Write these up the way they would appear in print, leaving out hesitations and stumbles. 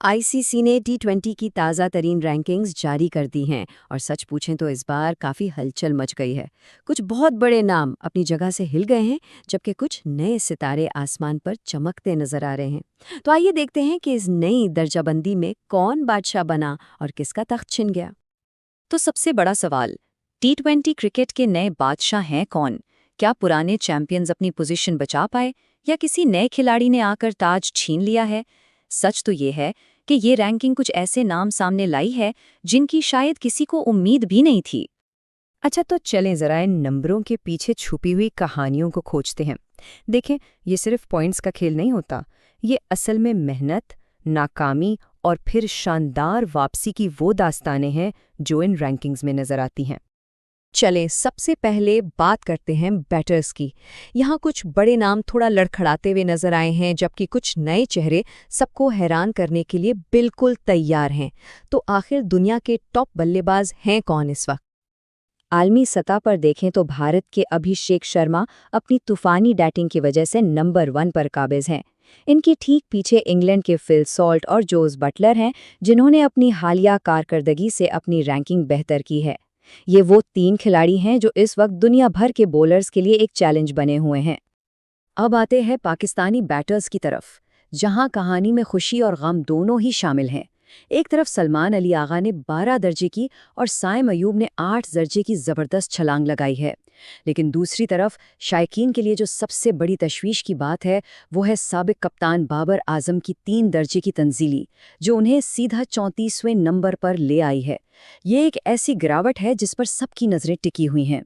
ICC ने टी20 की ताज़ा तरीन रैंकिंग्स जारी कर दी हैं और सच पूछें तो इस बार काफ़ी हलचल मच गई है। कुछ बहुत बड़े नाम अपनी जगह से हिल गए हैं, जबकि कुछ नए सितारे आसमान पर चमकते नजर आ रहे हैं। तो आइए देखते हैं कि इस नई दर्जाबंदी में कौन बादशाह बना और किसका तख्त छिन गया। तो सबसे बड़ा सवाल, टी20 क्रिकेट के नए बादशाह हैं कौन? क्या पुराने चैंपियंस अपनी पोजीशन बचा पाए या किसी नए खिलाड़ी ने आकर ताज छीन लिया है? सच तो ये है कि ये रैंकिंग कुछ ऐसे नाम सामने लाई है जिनकी शायद किसी को उम्मीद भी नहीं थी। अच्छा, तो चलें जरा इन नंबरों के पीछे छुपी हुई कहानियों को खोजते हैं। देखें, ये सिर्फ पॉइंट्स का खेल नहीं होता। ये असल में मेहनत, नाकामी और फिर शानदार वापसी की वो दास्तानें हैं जो इन रैंकिंग्स में नजर आती हैं। चलें सबसे पहले बात करते हैं बैटर्स की। यहाँ कुछ बड़े नाम थोड़ा लड़खड़ाते हुए नजर आए हैं, जबकि कुछ नए चेहरे सबको हैरान करने के लिए बिल्कुल तैयार हैं। तो आखिर दुनिया के टॉप बल्लेबाज हैं कौन इस वक्त? आलमी सतह पर देखें तो भारत के अभिषेक शर्मा अपनी तूफानी बैटिंग की वजह से नंबर 1 पर काबिज हैं। इनके ठीक पीछे इंग्लैंड के फिल सॉल्ट और जोस बटलर हैं, जिन्होंने अपनी हालिया कारकर्दगी से अपनी रैंकिंग बेहतर की है। ये वो 3 खिलाड़ी हैं जो इस वक्त दुनिया भर के बॉलर्स के लिए एक चैलेंज बने हुए हैं। अब आते हैं पाकिस्तानी बैटर्स की तरफ, जहां कहानी में खुशी और गम दोनों ही शामिल हैं। एक तरफ सलमान अली आगा ने 12 दर्जे की और साइम अयूब ने 8 दर्जे की जबरदस्त छलांग लगाई है। लेकिन दूसरी तरफ शायकीन के लिए जो सबसे बड़ी तशवीश की बात है, वो है साबिक कप्तान बाबर आजम की 3 दर्जे की तंजीली, जो उन्हें सीधा 34वें नंबर पर ले आई है। ये एक ऐसी गिरावट है जिस पर सबकी नजरें टिकी हुई हैं।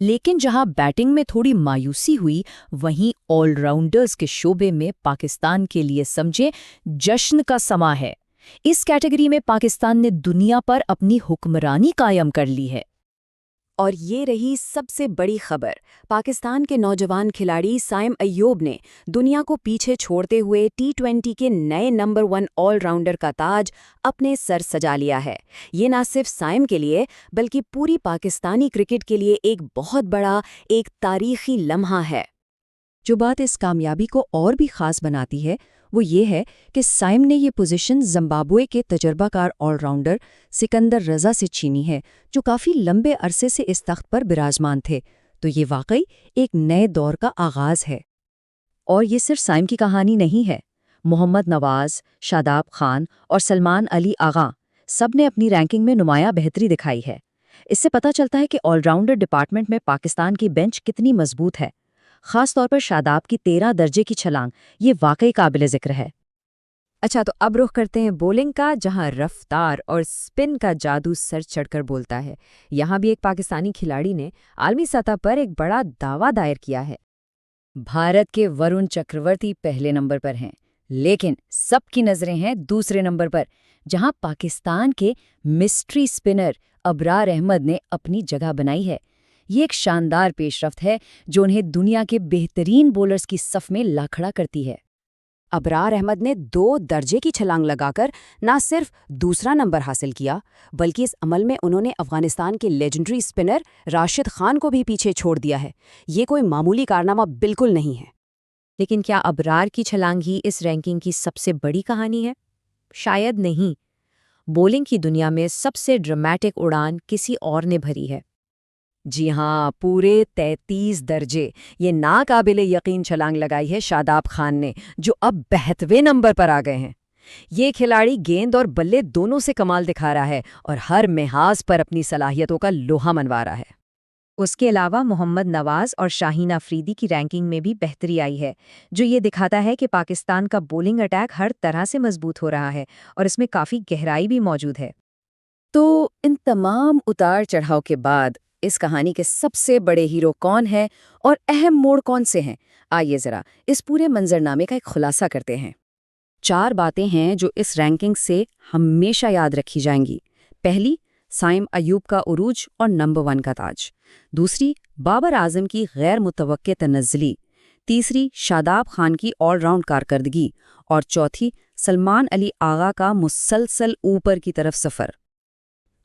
लेकिन जहां बैटिंग में थोड़ी मायूसी हुई, वहीं ऑलराउंडर्स के शोबे में पाकिस्तान के लिए समझे जश्न का समा है। इस कैटेगरी में पाकिस्तान ने दुनिया पर अपनी हुक्मरानी कायम कर ली है। और ये रही सबसे बड़ी खबर। पाकिस्तान के नौजवान खिलाड़ी साइम अय्यूब ने दुनिया को पीछे छोड़ते हुए टी20 के नए नंबर 1 ऑलराउंडर का ताज अपने सर सजा लिया है। ये ना सिर्फ साइम के लिए बल्कि पूरी पाकिस्तानी क्रिकेट के लिए एक बहुत बड़ा, एक तारीखी लम्हा है। जो बात इस कामयाबी को और भी खास बनाती है, वो ये है कि साइम ने ये पोजीशन जिम्बाब्वे के तजर्बाकार ऑलराउंडर सिकंदर रजा से छीनी है, जो काफ़ी लंबे अरसे से इस तख्त पर विराजमान थे। तो ये वाकई एक नए दौर का आगाज़ है। और ये सिर्फ साइम की कहानी नहीं है। मोहम्मद नवाज, शादाब खान और सलमान अली आगा सब ने अपनी रैंकिंग में नुमाया बेहतरी दिखाई है। इससे पता चलता है कि ऑलराउंडर डिपार्टमेंट में पाकिस्तान की बेंच कितनी मजबूत है। खास तौर पर शादाब की 13 दर्जे की छलांग ये वाकई काबिल जिक्र है। अच्छा, तो अब रुख करते हैं बॉलिंग का, जहां रफ्तार और स्पिन का जादू सर चढ़कर बोलता है। यहां भी एक पाकिस्तानी खिलाड़ी ने आलमी सतह पर एक बड़ा दावा दायर किया है। भारत के वरुण चक्रवर्ती पहले नंबर पर हैं, लेकिन सबकी नजरें हैं दूसरे नंबर पर, जहां पाकिस्तान के मिस्ट्री स्पिनर अबरार अहमद ने अपनी जगह बनाई है। ये एक शानदार पेशरफ्त है जो उन्हें दुनिया के बेहतरीन बॉलर्स की सफ में ला खड़ा करती है। अबरार अहमद ने 2 दर्जे की छलांग लगाकर न सिर्फ दूसरा नंबर हासिल किया, बल्कि इस अमल में उन्होंने अफगानिस्तान के लेजेंडरी स्पिनर राशिद खान को भी पीछे छोड़ दिया है। ये कोई मामूली कारनामा बिल्कुल नहीं है। लेकिन क्या अबरार की छलांग ही इस रैंकिंग की सबसे बड़ी कहानी है? शायद नहीं। बॉलिंग की दुनिया में सबसे ड्रामेटिक उड़ान किसी और ने भरी है। जी हाँ, पूरे 33 दर्जे ये नाकाबिले यकीन छलांग लगाई है शादाब खान ने, जो अब 72वें नंबर पर आ गए हैं। ये खिलाड़ी गेंद और बल्ले दोनों से कमाल दिखा रहा है और हर मिहाज पर अपनी सलाहियतों का लोहा मनवा रहा है। उसके अलावा मोहम्मद नवाज और शाहीन अफरीदी की रैंकिंग में भी बेहतरी आई है, जो ये दिखाता है कि पाकिस्तान का बॉलिंग अटैक हर तरह से मजबूत हो रहा है और इसमें काफ़ी गहराई भी मौजूद है। तो इन तमाम उतार चढ़ाव के बाद इस कहानी के सबसे बड़े हीरो कौन है और अहम मोड़ कौन से हैं? आइए जरा इस पूरे मंजरनामे का एक खुलासा करते हैं। 4 बातें हैं जो इस रैंकिंग से हमेशा याद रखी जाएंगी। पहली, साइम अयूब का उरूज और नंबर 1 का ताज। दूसरी, बाबर आजम की गैर मुतवक्के तनज़्ज़ुली। तीसरी, शादाब खान की ऑलराउंड कारकर्दगी। और चौथी, सलमान अली आगा का मुसलसल ऊपर की तरफ सफ़र।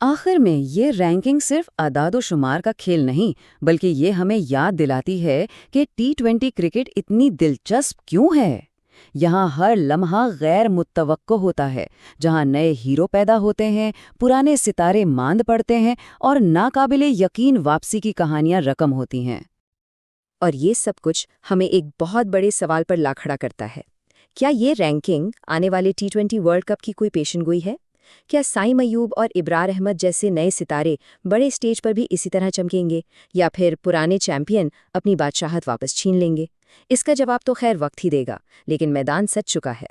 आखिर में ये रैंकिंग सिर्फ अदाद-ओ-शुमार का खेल नहीं, बल्कि ये हमें याद दिलाती है कि टी20 क्रिकेट इतनी दिलचस्प क्यों है। यहाँ हर लम्हा गैर मुत्तवक्को होता है, जहाँ नए हीरो पैदा होते हैं, पुराने सितारे मांद पड़ते हैं और नाकाबिले यकीन वापसी की कहानियाँ रकम होती हैं। और ये सब कुछ हमें एक बहुत बड़े सवाल पर ला खड़ा करता है। क्या ये रैंकिंग आने वाले T20 वर्ल्ड कप की कोई पेशेनगोई है? क्या साइम अयूब और इब्रार अहमद जैसे नए सितारे बड़े स्टेज पर भी इसी तरह चमकेंगे, या फिर पुराने चैंपियन अपनी बादशाहत वापस छीन लेंगे? इसका जवाब तो खैर वक्त ही देगा, लेकिन मैदान सज चुका है।